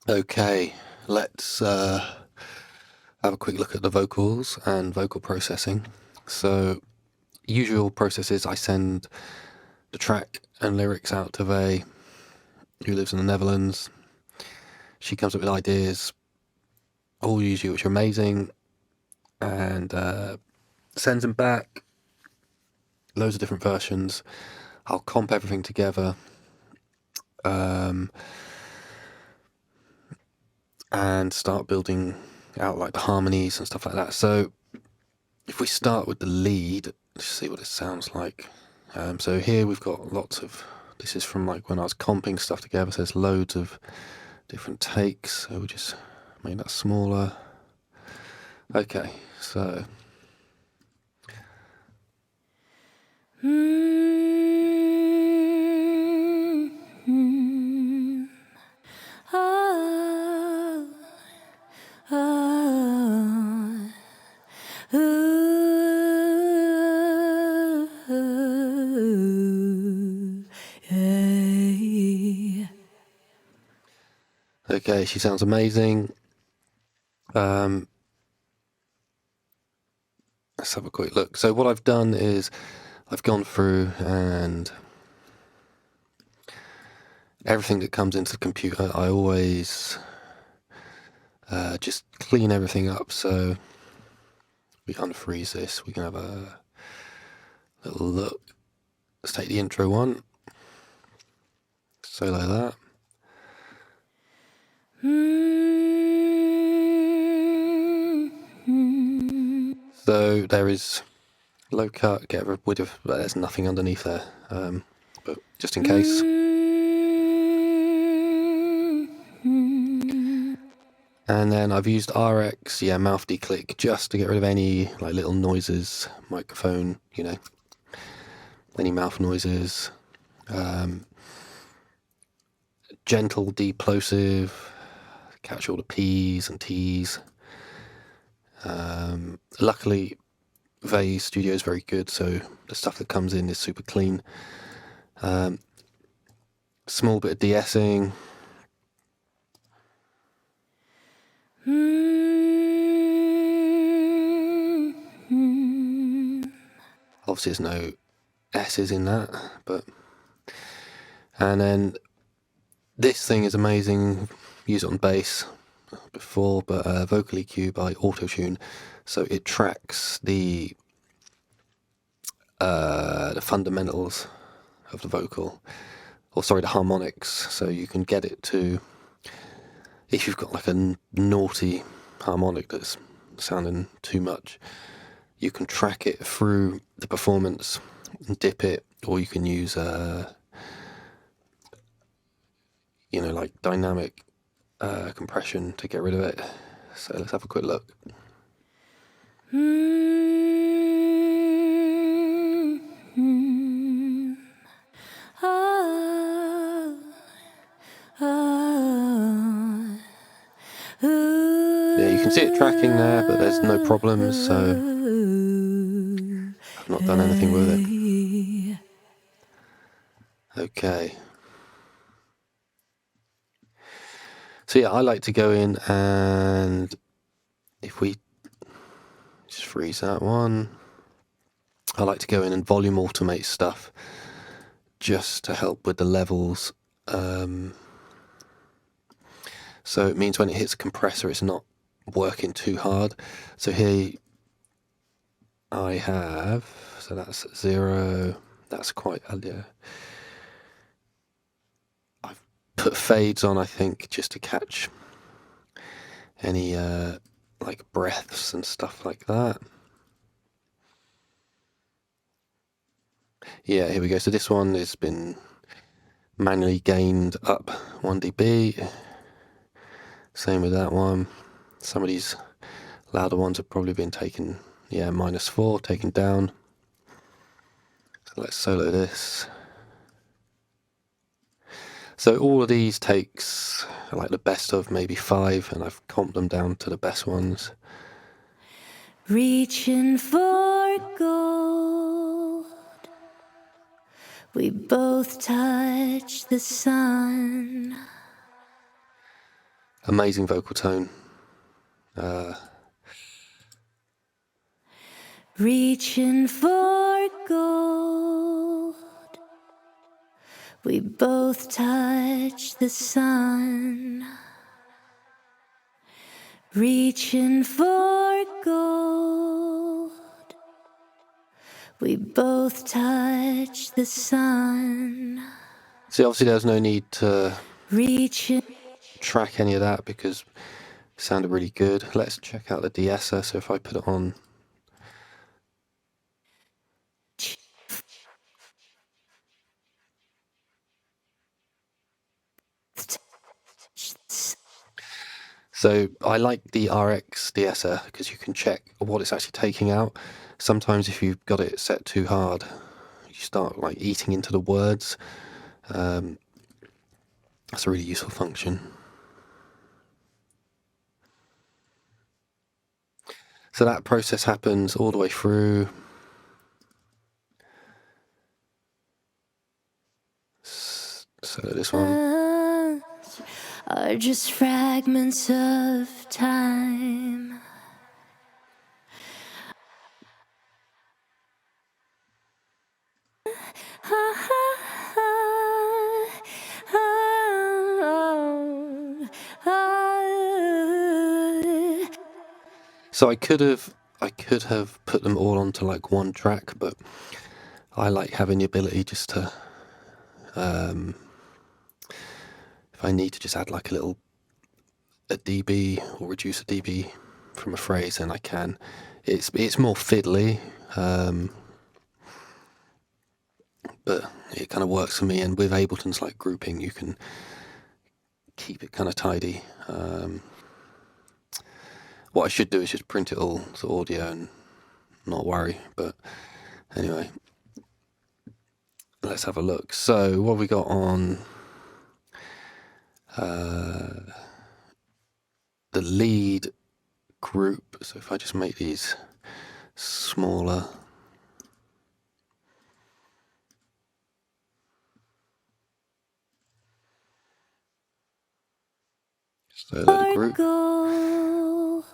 Okay, let's have a quick look at the vocals and vocal processing. So, usual process is I send the track and lyrics out to VAYY, who lives in the Netherlands. She comes up with ideas, all usually which are amazing, and sends them back. Loads of different versions. I'll comp everything together. And start building out like the harmonies and stuff like that. So if we start with the lead, let's see what it sounds like. So here we've got lots of, this is from like when I was comping stuff together, so there's loads of different takes. So we'll just make that smaller. Okay, so. Okay, she sounds amazing. Let's have a quick look. So what I've done is I've gone through and everything that comes into the computer, I always just clean everything up. So we unfreeze this. We can have a little look. Let's take the intro one. Solo that. So there is low cut, get rid of, there's nothing underneath there, but just in case. And then I've used RX, mouth declick, just to get rid of any like little noises, microphone, any mouth noises. Gentle deplosive, catch all the P's and T's. Luckily, VAYY Studio is very good, so the stuff that comes in is super clean. Small bit of de-essing. Obviously, there's no S's in that, but. And then this thing is amazing. Use it on bass before, but Vocal EQ by Autotune, so it tracks the fundamentals of the vocal, or sorry, the harmonics. So you can get it to, if you've got like a naughty harmonic that's sounding too much, you can track it through the performance and dip it, or you can use like dynamic compression to get rid of it. So let's have a quick look. Yeah, you can see it tracking there, but there's no problems, so I've not done anything with it. Okay. So yeah, I like to go in and if we just freeze that one, I like to go in and volume automate stuff just to help with the levels. So it means when it hits a compressor, it's not working too hard. So here I have, so that's 0. That's quite, I've put fades on, I think, just to catch any like breaths and stuff like that. Yeah, here we go. So this one has been manually gained up 1 dB. Same with that one. Some of these louder ones have probably been taken, -4, taken down. So let's solo this. So all of these takes are like the best of maybe 5, and I've comped them down to the best ones. Reaching for gold, we both touch the sun. amazing vocal tone. Reaching for gold, we both touch the sun. Reaching for gold, we both touch the sun. See, obviously there's no need to Reaching. track any of that because it sounded really good. Let's check out the de-esser. So if I put it on, so I like the RX de-esser because you can check what it's actually taking out. Sometimes if you've got it set too hard, you start like eating into the words. That's a really useful function. So that process happens all the way through. So this one. Are just fragments of time. So I could have put them all onto like one track, but I like having the ability just to, if I need to just add like a dB or reduce a dB from a phrase, then I can. It's more fiddly, but it kind of works for me. And with Ableton's like grouping, you can keep it kind of tidy. What I should do is just print it all to audio and not worry. But anyway, let's have a look. So what have we got on the lead group? So if I just make these smaller. So the group. Gold,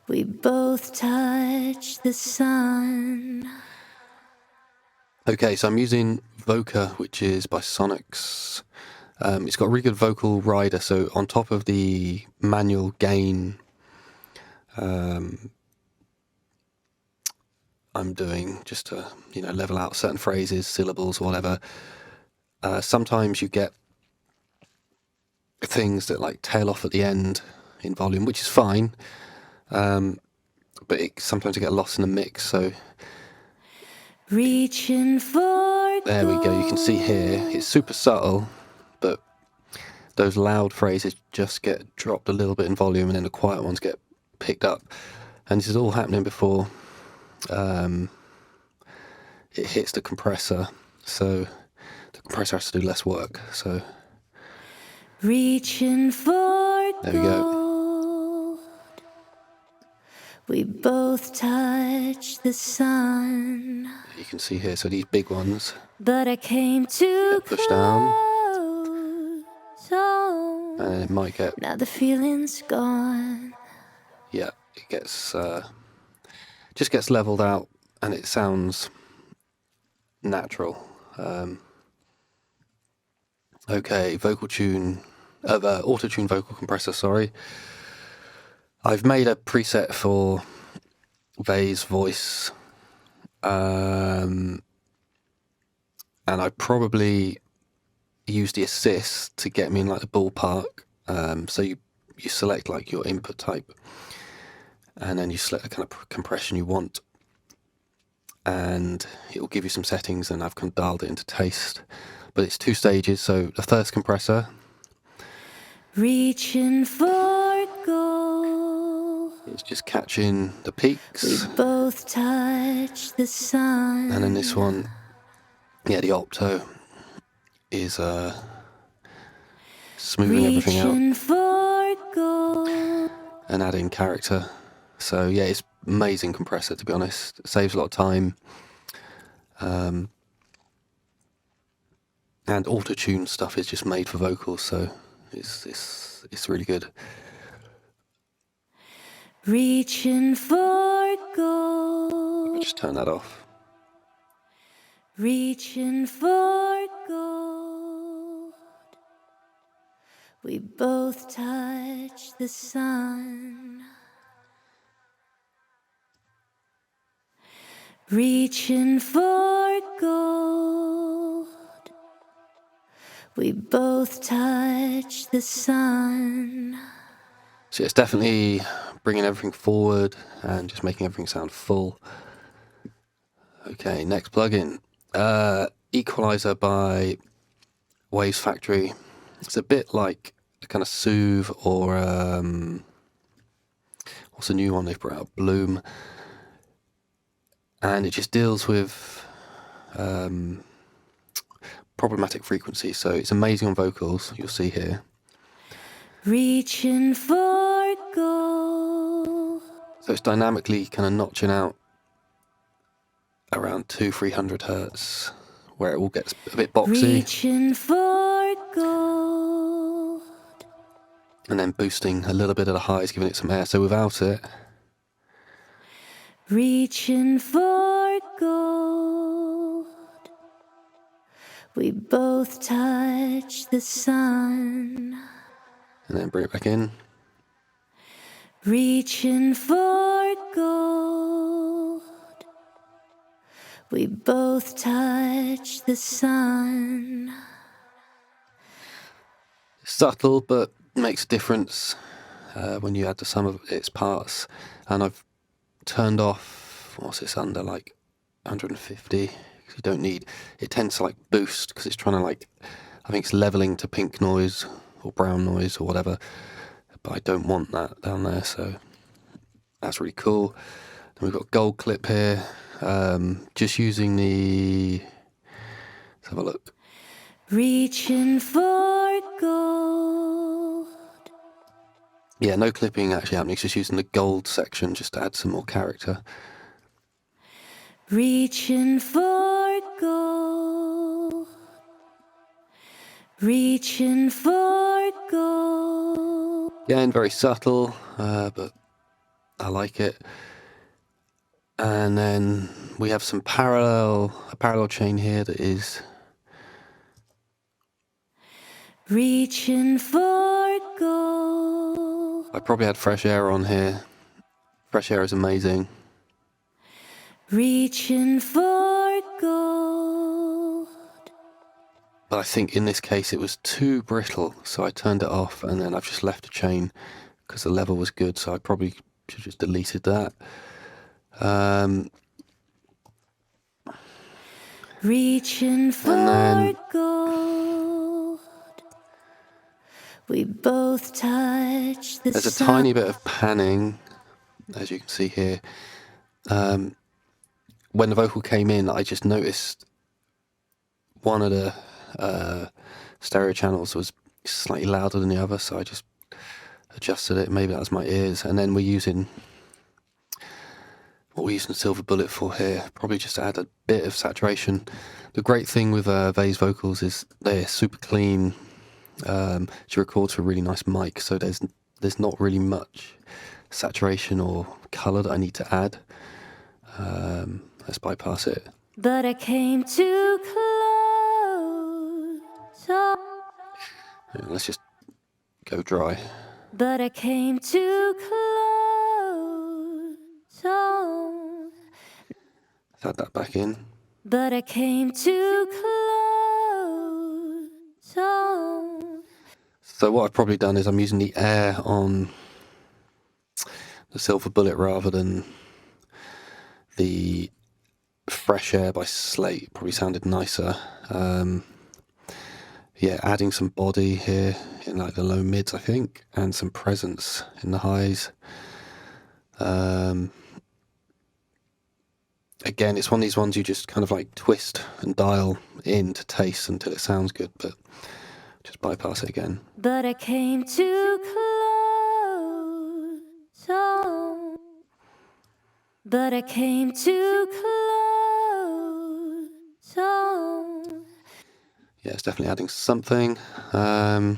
we both touch the sun. Okay, so I'm using Voca, which is by Sonics. It's got a really good vocal rider. So on top of the manual gain I'm doing just to level out certain phrases, syllables, whatever. Sometimes you get things that like tail off at the end in volume, which is fine, but sometimes you get lost in the mix. So reaching for there we go. You can see here it's super subtle, but those loud phrases just get dropped a little bit in volume, and then the quiet ones get picked up. And this is all happening before it hits the compressor, so the compressor has to do less work. So reaching for there we go. We both touch the sun. You can see here, so these big ones, but I came to push down, so and it might get. Now the feeling's gone. Yeah, it gets just gets leveled out, and it sounds natural. Okay, vocal tune, auto tune vocal compressor. Sorry, I've made a preset for VAYY's voice, and I probably use the assist to get me in like the ballpark. So you select like your input type, and then you select the kind of compression you want, and it will give you some settings, and I've kind of dialed it into taste. But it's 2 stages. So the first compressor, reaching for gold, it's just catching the peaks. We both touch the sun. And then this one, yeah, the octo is smoothing everything out for gold, and adding character. So yeah, it's amazing compressor, to be honest. It saves a lot of time. And auto-tune stuff is just made for vocals, so it's It's really good. Reaching for gold. Just turn that off. Reaching for gold. We both touch the sun. Reaching for gold. We both touch the sun. So it's definitely bringing everything forward and just making everything sound full. Okay, next plugin. Equalizer by Waves Factory. It's a bit like a kind of Soothe or what's the new one they've brought out? Bloom. And it just deals with problematic frequencies. So it's amazing on vocals, you'll see here. Reaching for gold. So it's dynamically kind of notching out around 200-300 hertz, where it all gets a bit boxy. Reaching for gold. And then boosting a little bit of the highs, giving it some air. So without it, Reaching for gold. We both touch the sun. and then bring it back in. Reaching for gold. We both touch the sun. Subtle, but makes a difference when you add the sum of its parts. And I've turned off, what's this under, like 150, because you don't need, it tends to like boost, because it's trying to like, I think it's leveling to pink noise or brown noise or whatever, but I don't want that down there, so that's really cool. Then we've got gold clip here, just using the, let's have a look. Reaching for gold. Yeah, no clipping actually happening, it's just using the gold section just to add some more character. Reaching for gold. Reaching for gold. Again, very subtle, but I like it. And then we have a parallel chain here that is Reaching for gold. I probably had fresh air on here. Fresh air is amazing. Reaching for gold. But I think in this case it was too brittle, so I turned it off and then I've just left a chain because the level was good, so I probably should have just deleted that. Reaching for gold. We both touch the sun. There's a tiny bit of panning, as you can see here. When the vocal came in, I just noticed one of the stereo channels was slightly louder than the other, so I just adjusted it. Maybe that was my ears. And then we're using what we're using Silver Bullet for here, probably just to add a bit of saturation. The great thing with VAYY's vocals is they're super clean. She records with a really nice mic, so there's not really much saturation or colour that I need to add. Let's bypass it. But I came too close. Oh. Yeah, let's just go dry. But I came too close. Oh. Let's add that back in. But I came too close. Oh. So what I've probably done is I'm using the air on the Silver Bullet rather than the Fresh Air by Slate. Probably sounded nicer. Yeah, adding some body here in like the low mids, I think, and some presence in the highs. Again, it's one of these ones you just kind of like twist and dial in to taste until it sounds good, but just bypass it again. But I came too close. Oh. But I came too close. Oh. Yeah, it's definitely adding something. And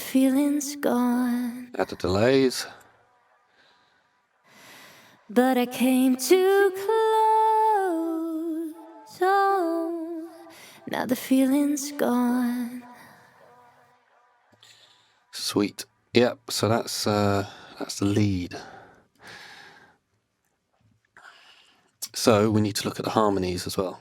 the feeling's gone. Add the delays. But I came too close, oh, Now the feeling's gone. Sweet. Yep, so that's the lead. So we need to look at the harmonies as well.